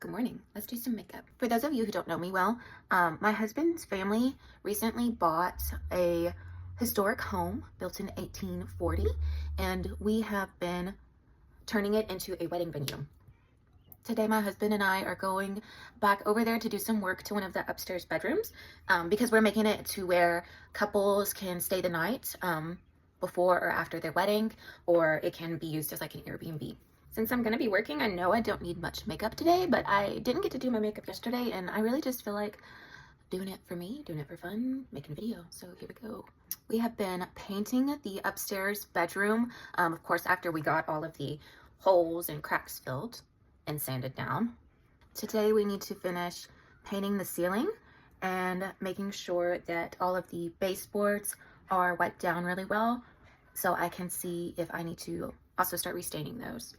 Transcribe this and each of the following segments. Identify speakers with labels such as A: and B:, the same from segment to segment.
A: Good morning. Let's do some makeup. For those of you who don't know me well, my husband's family recently bought a historic home built in 1840, and we have been turning it into a wedding venue. Today, my husband and I are going back over there to do some work to one of the upstairs bedrooms because we're making it to where couples can stay the night before or after their wedding, or it can be used as like an Airbnb. Since I'm going to be working, I know I don't need much makeup today, but I didn't get to do my makeup yesterday, and I really just feel like doing it for me, doing it for fun, making a video. So here we go. We have been painting the upstairs bedroom, of course, after we got all of the holes and cracks filled and sanded down. Today we need to finish painting the ceiling and making sure that all of the baseboards are wiped down really well so I can see if I need to also start restaining those.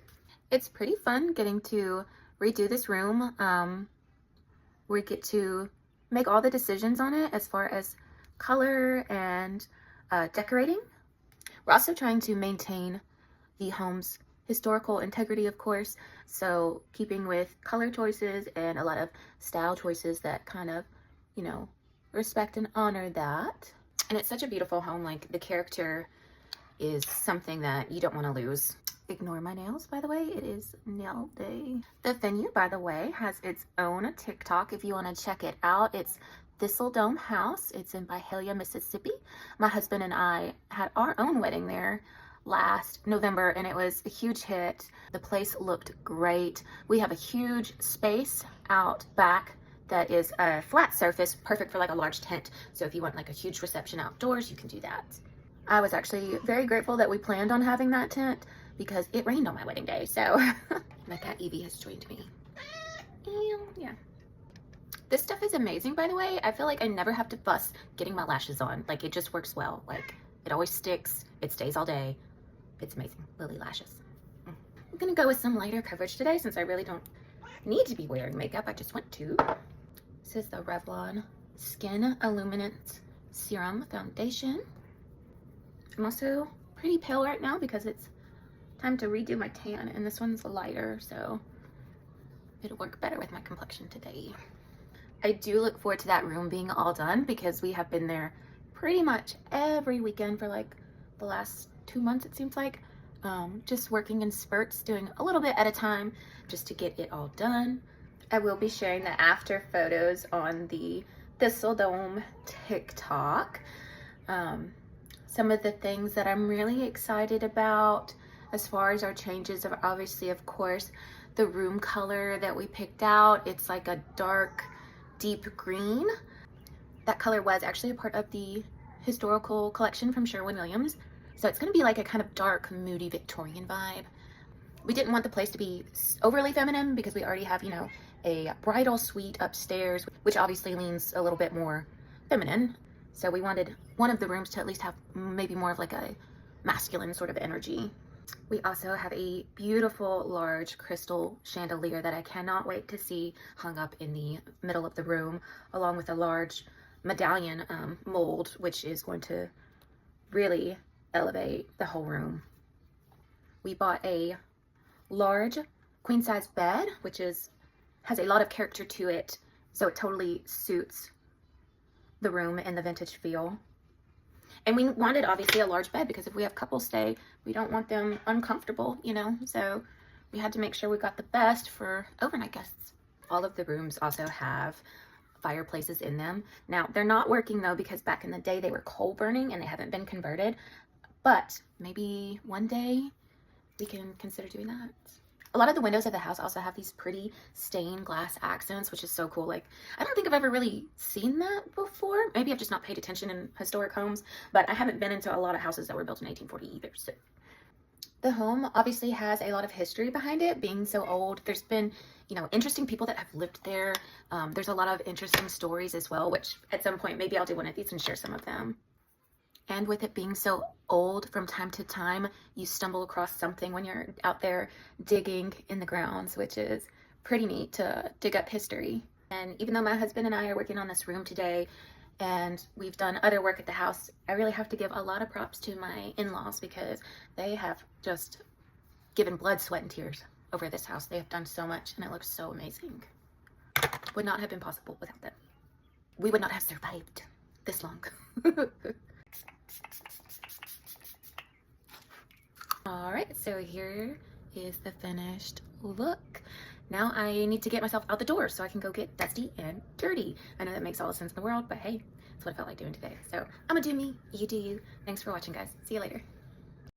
A: It's pretty fun getting to redo this room. We get to make all the decisions on it as far as color and decorating. We're also trying to maintain the home's historical integrity, of course, so keeping with color choices and a lot of style choices that kind of, respect and honor that. And it's such a beautiful home. Like, the character is something that you don't want to lose. Ignore my nails, by the way. It is nail day. The venue, by the way, has its own TikTok if you want to check it out. It's Thistledome House. It's in Byhalia, Mississippi. My husband and I had our own wedding there last November, and it was a huge hit. The place looked great. We have a huge space out back that is a flat surface, perfect for like a large tent. So if you want like a huge reception outdoors, you can do that. I was actually very grateful that we planned on having that tent because it rained on my wedding day. So my cat Evie has joined me. And yeah. This stuff is amazing, by the way. I feel like I never have to fuss getting my lashes on. Like, it just works well. Like, it always sticks. It stays all day. It's amazing. Lily lashes. I'm gonna go with some lighter coverage today since I really don't need to be wearing makeup. I just want to. This is the Revlon Skin Illuminant Serum Foundation. I'm also pretty pale right now because it's time to redo my tan, and this one's lighter, so it'll work better with my complexion today. I do look forward to that room being all done because we have been there pretty much every weekend for like the last 2 months, it seems like. Just working in spurts, doing a little bit at a time just to get it all done. I will be sharing the after photos on the Thistledome TikTok. Some of the things that I'm really excited about as far as our changes are obviously, of course, the room color that we picked out. It's like a dark, deep green. That color was actually a part of the historical collection from Sherwin-Williams. So it's going to be like a kind of dark, moody Victorian vibe. We didn't want the place to be overly feminine because we already have, a bridal suite upstairs, which obviously leans a little bit more feminine. So we wanted one of the rooms to at least have maybe more of like a masculine sort of energy. We also have a beautiful large crystal chandelier that I cannot wait to see hung up in the middle of the room, along with a large medallion mold, which is going to really elevate the whole room. We bought a large queen size bed, which has a lot of character to it, so it totally suits the room and the vintage feel. And we wanted obviously a large bed because if we have couples stay, we don't want them uncomfortable, so we had to make sure we got the best for overnight guests. All of the rooms also have fireplaces in them. Now, they're not working though because back in the day they were coal burning and they haven't been converted, but maybe one day we can consider doing that. A lot of the windows of the house also have these pretty stained glass accents, which is so cool. Like, I don't think I've ever really seen that before. Maybe I've just not paid attention in historic homes, but I haven't been into a lot of houses that were built in 1840 either. So the home obviously has a lot of history behind it, being so old. There's been, interesting people that have lived there. There's a lot of interesting stories as well, which at some point, maybe I'll do one of these and share some of them. And with it being so old, from time to time, you stumble across something when you're out there digging in the grounds, which is pretty neat to dig up history. And even though my husband and I are working on this room today, and we've done other work at the house, I really have to give a lot of props to my in-laws because they have just given blood, sweat, and tears over this house. They have done so much and it looks so amazing. Would not have been possible without them. We would not have survived this long. All right, so here is the finished look. Now I need to get myself out the door so I can go get dusty and dirty. I know that makes all the sense in the world, but hey, that's what I felt like doing today. So I'm gonna do me, you do you. Thanks for watching, guys. See you later.